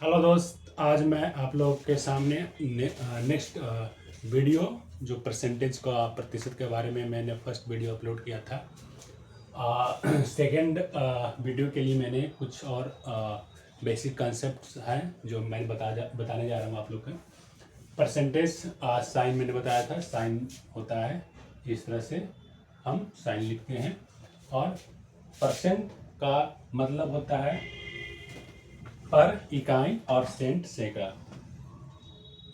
Hello दोस्त, आज मैं आप लोगों के सामने नेक्स्ट वीडियो जो परसेंटेज का प्रतिशत के बारे में मैंने फर्स्ट वीडियो अपलोड किया था। सेकंड वीडियो के लिए मैंने कुछ और बेसिक कॉन्सेप्ट्स हैं जो मैं बताने जा रहा हूँ आप लोग को। परसेंटेज साइन मैंने बताया था, साइन होता है इस तरह से हम साइन लिखते हैं, और परसेंट का मतलब होता है पर इकाई और सेंट सैकड़ा।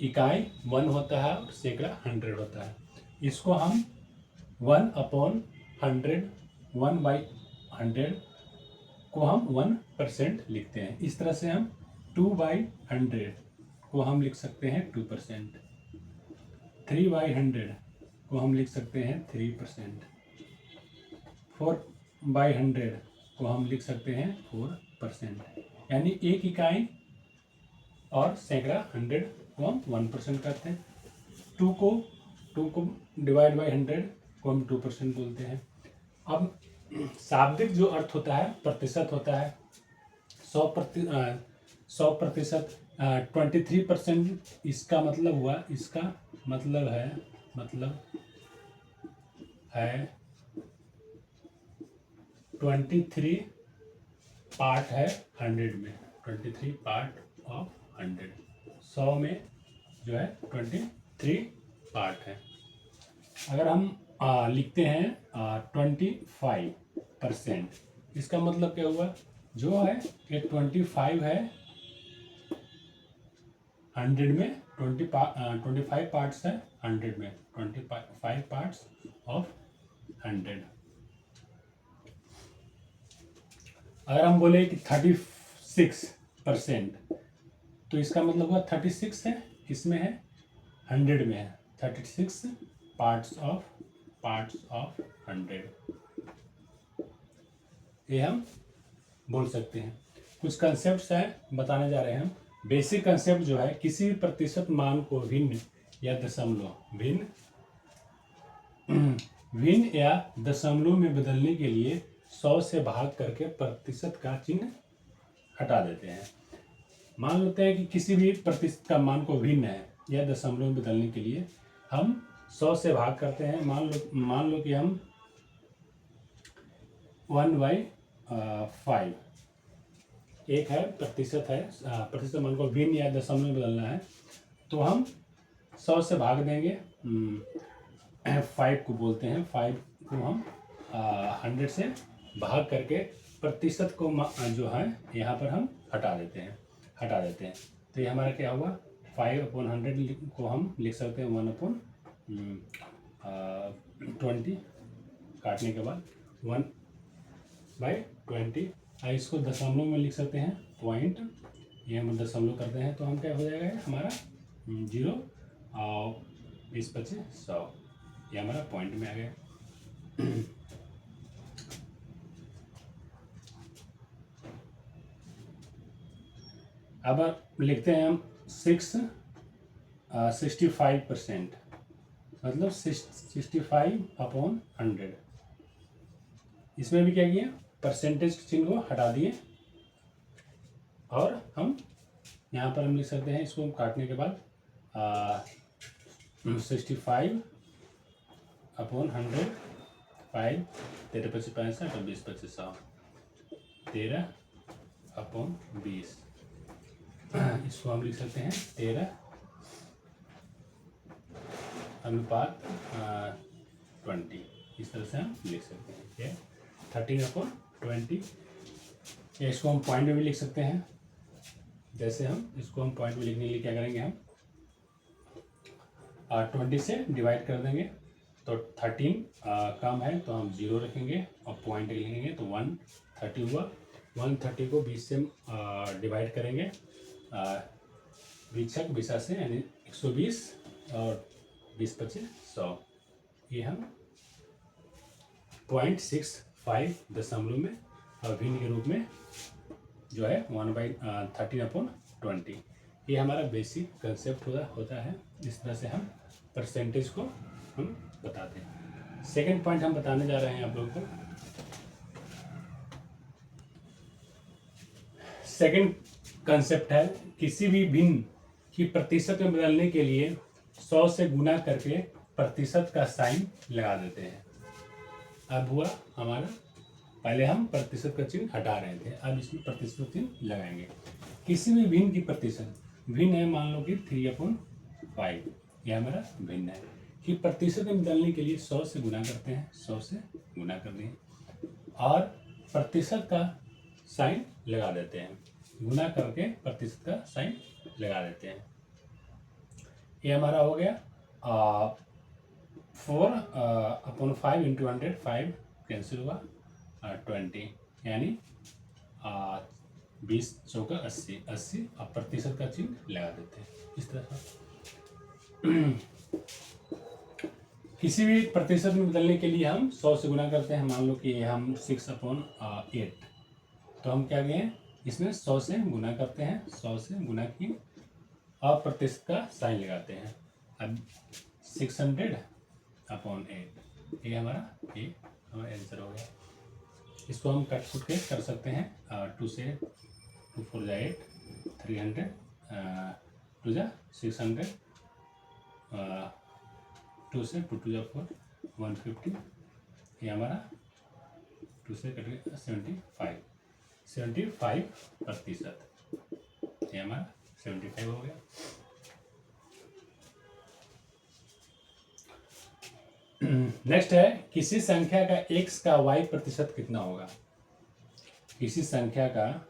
इकाई 1 होता है और सैकड़ा 100 होता है। इसको हम 1/100, 1/100 को हम 1% लिखते हैं। इस तरह से हम 2/100 को हम लिख सकते हैं 2%, 3/100 को हम लिख सकते हैं 3%, 4/100 को हम लिख सकते हैं 4%। यानी एक इकाई और सैकड़ा 100 को हम 1% करते हैं। 2 को डिवाइड बाई 100 को हम 2% बोलते हैं। अब शाब्दिक जो अर्थ होता है प्रतिशत होता है 100%। 23% इसका मतलब हुआ, इसका मतलब है 23 पार्ट है 100 में। 23 पार्ट ऑफ 100, 100 में जो है 23 पार्ट है। अगर हम लिखते हैं 25%, इसका मतलब क्या हुआ, जो है कि 25 है 100 में, 25 पार्ट्स है 100 में, 25 पार्ट्स ऑफ 100। अगर हम बोले कि 36%, तो इसका मतलब हुआ 36 है, इसमें है 100 में है 36 पार्ट्स ऑफ 100। ये हम बोल सकते हैं। कुछ कंसेप्ट्स हैं बताने जा रहे हैं हम। बेसिक कंसेप्ट जो है, किसी भी प्रतिशत मान को भिन्न या दशमलव में बदलने के लिए 100 से भाग करके प्रतिशत का चिन्ह हटा देते हैं। मान लेते हैं कि किसी भी प्रतिशत का मान को भिन्न है या दशमलव में बदलने के लिए हम 100 से भाग करते हैं। मान लो कि हम 1/5 एक है प्रतिशत है, प्रतिशत मान को भिन्न या दशमलव में बदलना है, तो हम 100 से भाग देंगे। 5 को बोलते हैं, 5 को हम 100 से भाग करके प्रतिशत को जो है यहाँ पर हम हटा देते हैं। तो ये हमारा क्या हुआ, 5/100 को हम लिख सकते हैं 1/20, काटने के बाद 1/20। इसको दशमलव में लिख सकते हैं पॉइंट, ये हम दशमलव करते हैं तो हम क्या हो जाएगा हमारा 0 और 20/25, ये हमारा पॉइंट में आ गया। अब लिखते हैं हम 65%, मतलब 65/100। इसमें भी क्या किया, परसेंटेज चिन्ह को हटा दिए, और हम यहाँ पर हम लिख सकते हैं, इसको काटने के बाद 65/100, 5, 13×5 = 65 और 20/25 100, 13/20। इसको हम लिख सकते हैं 13:20। इस तरह से हम लिख सकते हैं क्या, 13/20। या इसको हम पॉइंट में भी लिख सकते हैं। जैसे हम इसको हम पॉइंट में लिखने के लिए क्या करेंगे, हम 20 से डिवाइड कर देंगे, तो 13 कम है तो हम 0 रखेंगे और पॉइंट लिखेंगे, तो 130 हुआ। 130 को 20 से डिवाइड करेंगे, 20 से, यानी 120 और 20/25 100। ये हम 0.65 दशमलव में भिन्न के रूप में जो है 1/13/20। ये हमारा बेसिक कंसेप्ट होता है। इस तरह से हम परसेंटेज को हम बताते हैं। सेकंड पॉइंट हम बताने जा रहे हैं आप लोगों को। सेकंड कंसेप्ट है, किसी भी भिन्न की प्रतिशत में बदलने के लिए 100 से गुना करके प्रतिशत का साइन लगा देते हैं। अब हुआ हमारा, पहले हम प्रतिशत का चिन्ह हटा रहे थे, अब इसमें प्रतिशत चिन्ह लगाएंगे। किसी भी भिन्न की प्रतिशत, भिन्न है मान लो कि 3/5, यह हमारा भिन्न है, कि प्रतिशत में बदलने के लिए 100 से गुना करते हैं, 100 से गुना कर दिए और प्रतिशत का साइन लगा देते हैं, गुना करके प्रतिशत का साइन लगा देते हैं। ये हमारा हो गया 4/5 × 100, 5 कैंसिल हुआ 20, यानी 20 चौका 80, 80 अब प्रतिशत का चिन्ह लगा देते हैं इस तरह से। किसी भी प्रतिशत में बदलने के लिए हम 100 से गुना करते हैं, मान लो कि हम 6/8, तो हम क्या गए इसमें 100 से गुना करते हैं, 100 से गुना की और प्रतिशत का साइन लगाते हैं। अब 600/8, ये हमारा आंसर हो गया। इसको हम कट फुट के कर सकते हैं, 2 से 2 4 जा 8, 300 2 जा 600, 2 से 2 2 जा 4, 150, ये हमारा 2 से कट गया 75%, ये हमारा 75 हो गया। नेक्स्ट है, किसी संख्या का x का y प्रतिशत कितना होगा। किसी संख्या का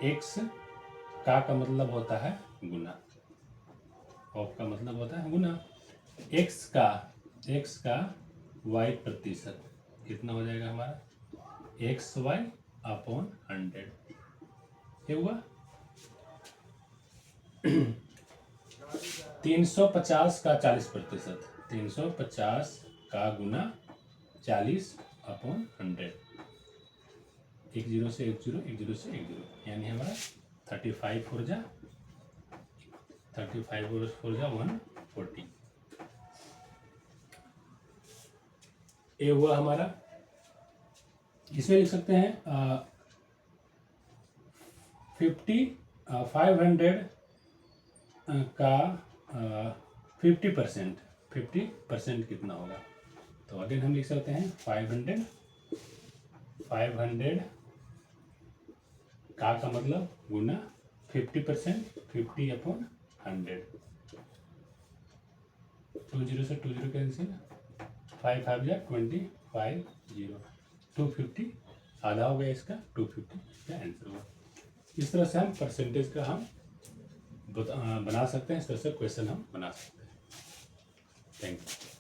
x का मतलब होता है गुना, ऑफ का मतलब होता है गुना, x का y प्रतिशत कितना हो जाएगा हमारा, xy/100, ये हुआ 350 का 40%, 350 का गुना 40/100, 1 0 से 1 0, 1 0 से 1 0, यानी हमारा 35 4 जा 140, ये हुआ हमारा। इसमें लिख सकते हैं 500 का 50% कितना होगा, तो अगेन हम लिख सकते हैं 500 का मतलब गुना 50%, 50/100, 2 0 से 2 0 कैंसिल, 5 5 जा 25, 250 आधा हो गया इसका, 250 का आंसर हुआ। इस तरह से हम परसेंटेज का हम बना सकते हैं, इस तरह से क्वेश्चन हम बना सकते हैं। Thank you.